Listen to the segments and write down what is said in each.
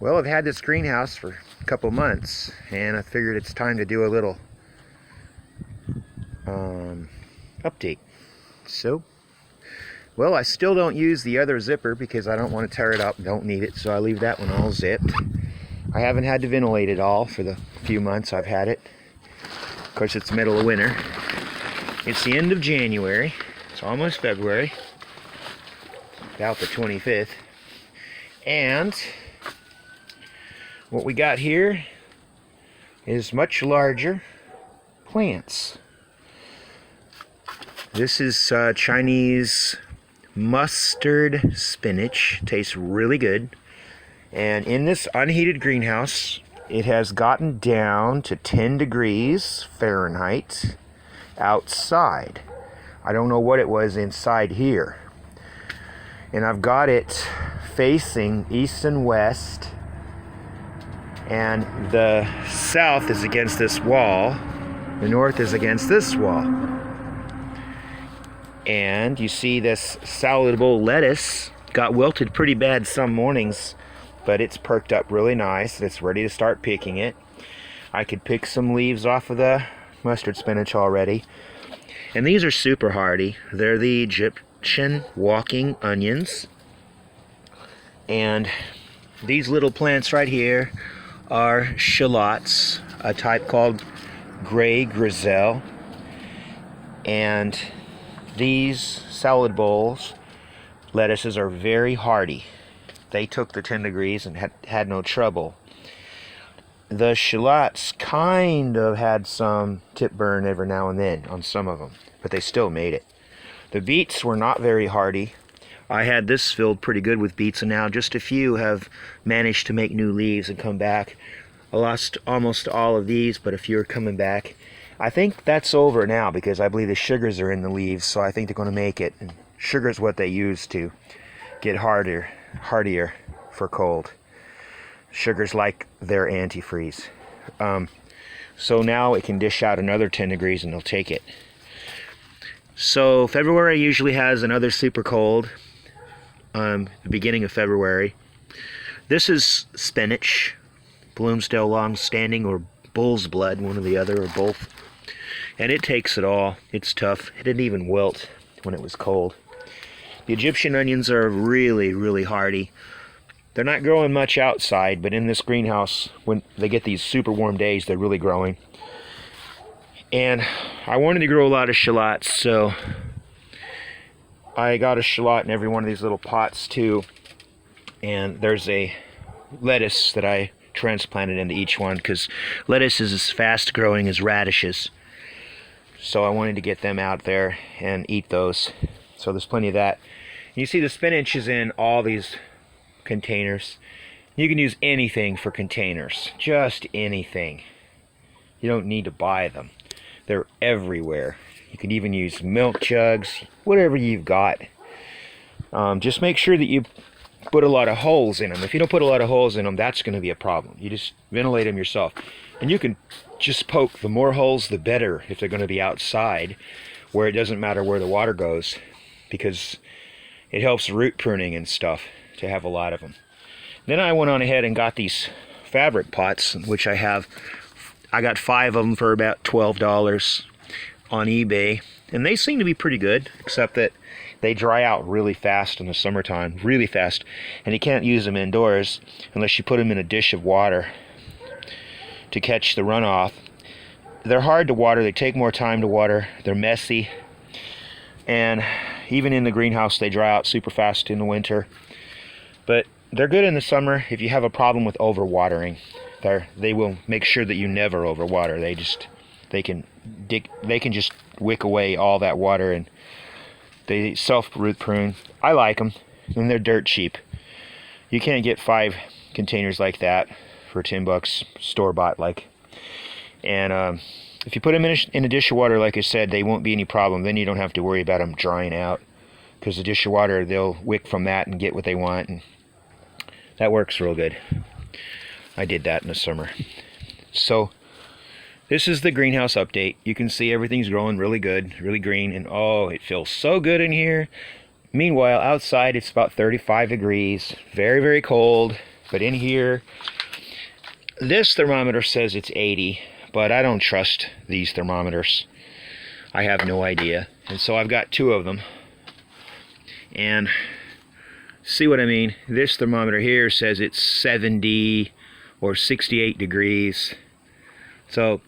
Well, I've had this greenhouse for a couple months, and I figured it's time to do a little update. So, well, I still don't use the other zipper because I don't want to tear it up, don't need it, so I leave that one all zipped. I haven't had to ventilate it all for the few months I've had it. Of course, it's middle of winter. It's the end of January. It's almost February. About the 25th. And what we got here is much larger plants. This is Chinese mustard spinach. Tastes really good. And in this unheated greenhouse, it has gotten down to 10 degrees Fahrenheit outside. I don't know what it was inside here. And I've got it facing east and west. And the south is against this wall. The north is against this wall. And you see this salad-bowl lettuce got wilted pretty bad some mornings, but it's perked up really nice. It's ready to start picking it. I could pick some leaves off of the mustard spinach already. And these are super hardy. They're the Egyptian walking onions. And these little plants right here are shallots, a type called gray grizel. And these salad bowls lettuces are very hardy. They took the 10 degrees and had no trouble. The shallots kind of had some tip burn every now and then on some of them, but they still made it. The beets were not very hardy. I had this filled pretty good with beets, and now just a few have managed to make new leaves and come back. I lost almost all of these, but a few are coming back. I think that's over now because I believe the sugars are in the leaves, so I think they're going to make it. And sugar is what they use to get hardier for cold. Sugar's like their antifreeze. So now it can dish out another 10 degrees and they'll take it. So February usually has another super cold. The beginning of February. This is spinach, Bloomsdale Longstanding or Bull's Blood, one or the other, or both. And it takes it all. It's tough. It didn't even wilt when it was cold. The Egyptian onions are really, really hardy. They're not growing much outside, but in this greenhouse, when they get these super warm days, they're really growing. And I wanted to grow a lot of shallots, so I got a shallot in every one of these little pots too. And there's a lettuce that I transplanted into each one because lettuce is as fast growing as radishes. So I wanted to get them out there and eat those. So there's plenty of that. You see the spinach is in all these containers. You can use anything for containers, just anything. You don't need to buy them. They're everywhere. You can even use milk jugs, whatever you've got. Just make sure that you put a lot of holes in them. If you don't put a lot of holes in them, that's going to be a problem. You just ventilate them yourself. And you can just poke. The more holes, the better if they're going to be outside, where it doesn't matter where the water goes, because it helps root pruning and stuff to have a lot of them. Then I went on ahead and got these fabric pots, which I have. I got 5 of them for about $12 on eBay, and they seem to be pretty good, except that they dry out really fast in the summertime, really fast, and you can't use them indoors unless you put them in a dish of water to catch the runoff. They're hard to water. They take more time to water. They're messy, and even in the greenhouse they dry out super fast in the winter. But they're good in the summer if you have a problem with overwatering. They will make sure that you never overwater. They can just wick away all that water, and they self root prune. I like them, and they're dirt cheap. You can't get 5 containers like that for $10 store bought like. And if you put them in a dish of water, like I said, they won't be any problem. Then you don't have to worry about them drying out, because the dish of water, they'll wick from that and get what they want, and that works real good. I did that in the summer. So this is the greenhouse update. You can see everything's growing really good, really green, and oh, it feels so good in here. Meanwhile, outside it's about 35 degrees, very, very cold. But in here, this thermometer says it's 80, but I don't trust these thermometers. I have no idea. And so I've got two of them. And see what I mean? This thermometer here says it's 70 or 68 degrees. So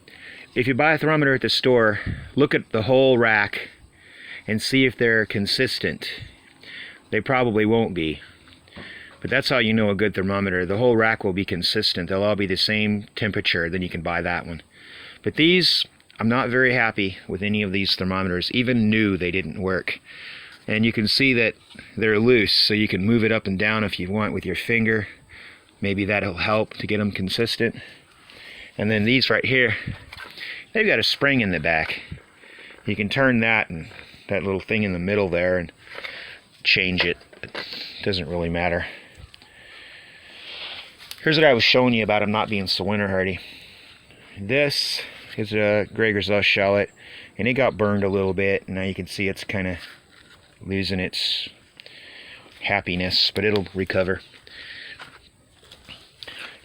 if you buy a thermometer at the store, look at the whole rack and see if they're consistent. They probably won't be. But that's how you know a good thermometer. The whole rack will be consistent. They'll all be the same temperature. Then you can buy that one. But these, I'm not very happy with any of these thermometers. Even new, they didn't work. And you can see that they're loose, so you can move it up and down if you want with your finger. Maybe that'll help to get them consistent. And then these right here, they've got a spring in the back. You can turn that and that little thing in the middle there and change it. It doesn't really matter. Here's what I was showing you about them not being so winter hardy. This is a Grey Griselle shallot, and it got burned a little bit, and now you can see it's kind of losing its happiness, but it'll recover.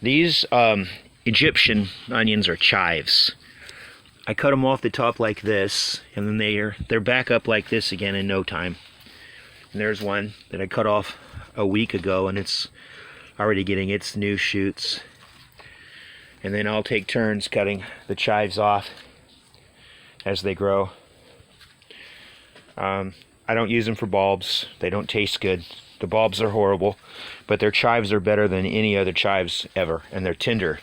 These Egyptian onions are chives. I cut them off the top like this, and then they're back up like this again in no time. And there's one that I cut off a week ago, and it's already getting its new shoots. And then I'll take turns cutting the chives off as they grow. I don't use them for bulbs. They don't taste good. The bulbs are horrible, but their chives are better than any other chives ever, and they're tender.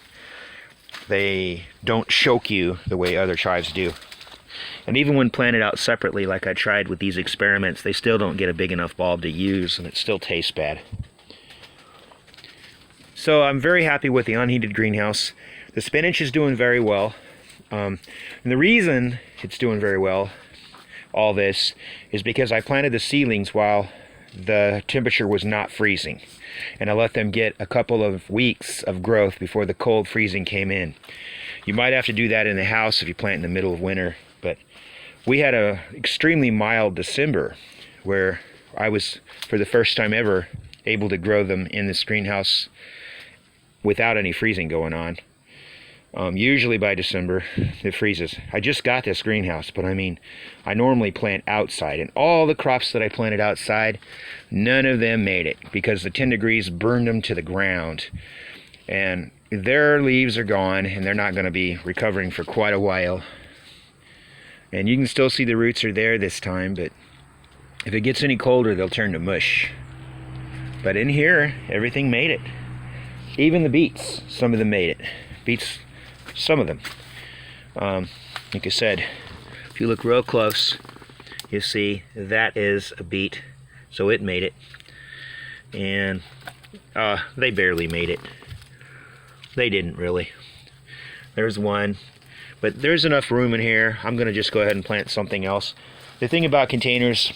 They don't choke you the way other chives do. And even when planted out separately, like I tried with these experiments, they still don't get a big enough bulb to use, and it still tastes bad. So I'm very happy with the unheated greenhouse. The spinach is doing very well. And the reason it's doing very well, all this, is because I planted the seedlings while the temperature was not freezing. And I let them get a couple of weeks of growth before the cold freezing came in. You might have to do that in the house if you plant in the middle of winter, but we had an extremely mild December where I was, for the first time ever, able to grow them in this greenhouse without any freezing going on. Usually by December it freezes. I just got this greenhouse, but I mean, I normally plant outside, and all the crops that I planted outside, none of them made it because the 10 degrees burned them to the ground, and their leaves are gone, and they're not going to be recovering for quite a while. And you can still see the roots are there this time, but if it gets any colder, they'll turn to mush. But in here, everything made it. Even the beets, some of them made it. Beets, some of them. Like I said, if you look real close, you see that is a beet, so it made it. And they barely made it. They didn't really. There's one, but there's enough room in here. I'm going to just go ahead and plant something else. The thing about containers,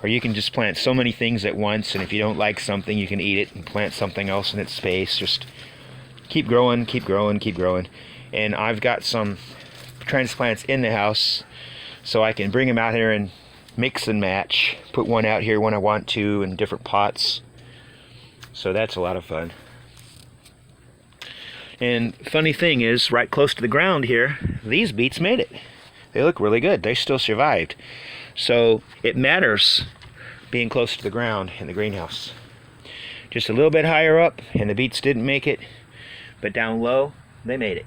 or you can just plant so many things at once, and if you don't like something, you can eat it and plant something else in its space. Just keep growing, keep growing, keep growing. And I've got some transplants in the house, so I can bring them out here and mix and match. Put one out here when I want to in different pots. So that's a lot of fun. And funny thing is, right close to the ground here, these beets made it. They look really good. They still survived. So it matters being close to the ground in the greenhouse. Just a little bit higher up, and the beets didn't make it, but down low, they made it.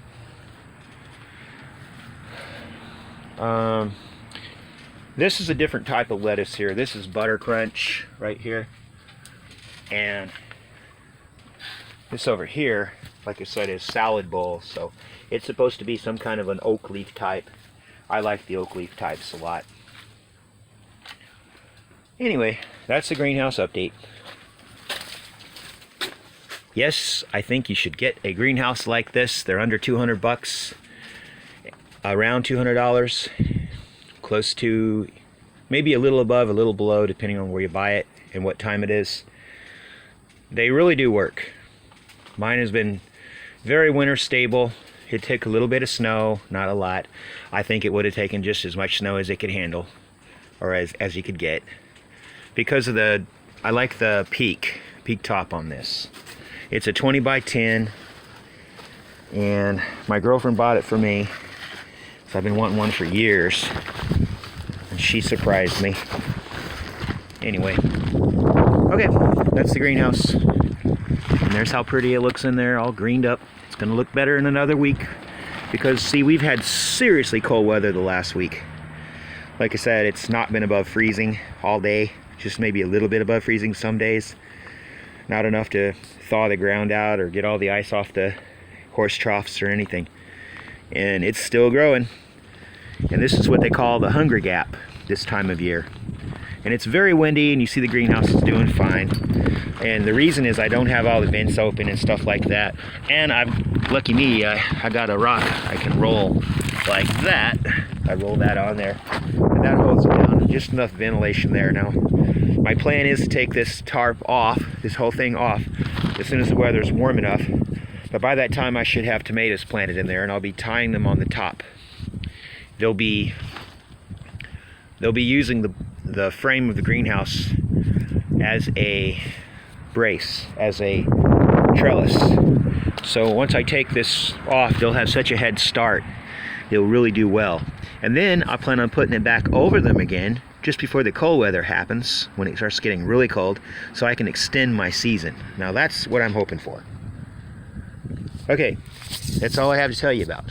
This is a different type of lettuce here. This is Butter Crunch right here. And this over here, like I said, is Salad Bowl. So it's supposed to be some kind of an oak leaf type. I like the oak leaf types a lot. Anyway, that's the greenhouse update. Yes, I think you should get a greenhouse like this. They're under 200 bucks, around $200, close to, maybe a little above, a little below, depending on where you buy it and what time it is. They really do work. Mine has been very winter stable. It took a little bit of snow, not a lot. I think it would have taken just as much snow as it could handle, or as you could get. Because of I like the peak top on this. It's a 20 by 10, and my girlfriend bought it for me. So I've been wanting one for years, and she surprised me. Anyway, okay, that's the greenhouse. And there's how pretty it looks in there, all greened up. It's gonna look better in another week because, see, we've had seriously cold weather the last week. Like I said, it's not been above freezing all day, just maybe a little bit above freezing some days. Not enough to thaw the ground out or get all the ice off the horse troughs or anything. And it's still growing. And this is what they call the hunger gap this time of year. And it's very windy, and you see the greenhouse is doing fine. And the reason is I don't have all the vents open and stuff like that. And lucky me, I got a rock I can roll like that. I roll that on there, and that holds it down. Just enough ventilation there. Now, my plan is to take this tarp off, this whole thing off, as soon as the weather's warm enough. But by that time, I should have tomatoes planted in there, and I'll be tying them on the top. They'll be using the frame of the greenhouse as a brace, as a trellis. So once I take this off, they'll have such a head start. They'll really do well. And then I plan on putting it back over them again just before the cold weather happens, when it starts getting really cold, so I can extend my season. Now that's what I'm hoping for. Okay, that's all I have to tell you about.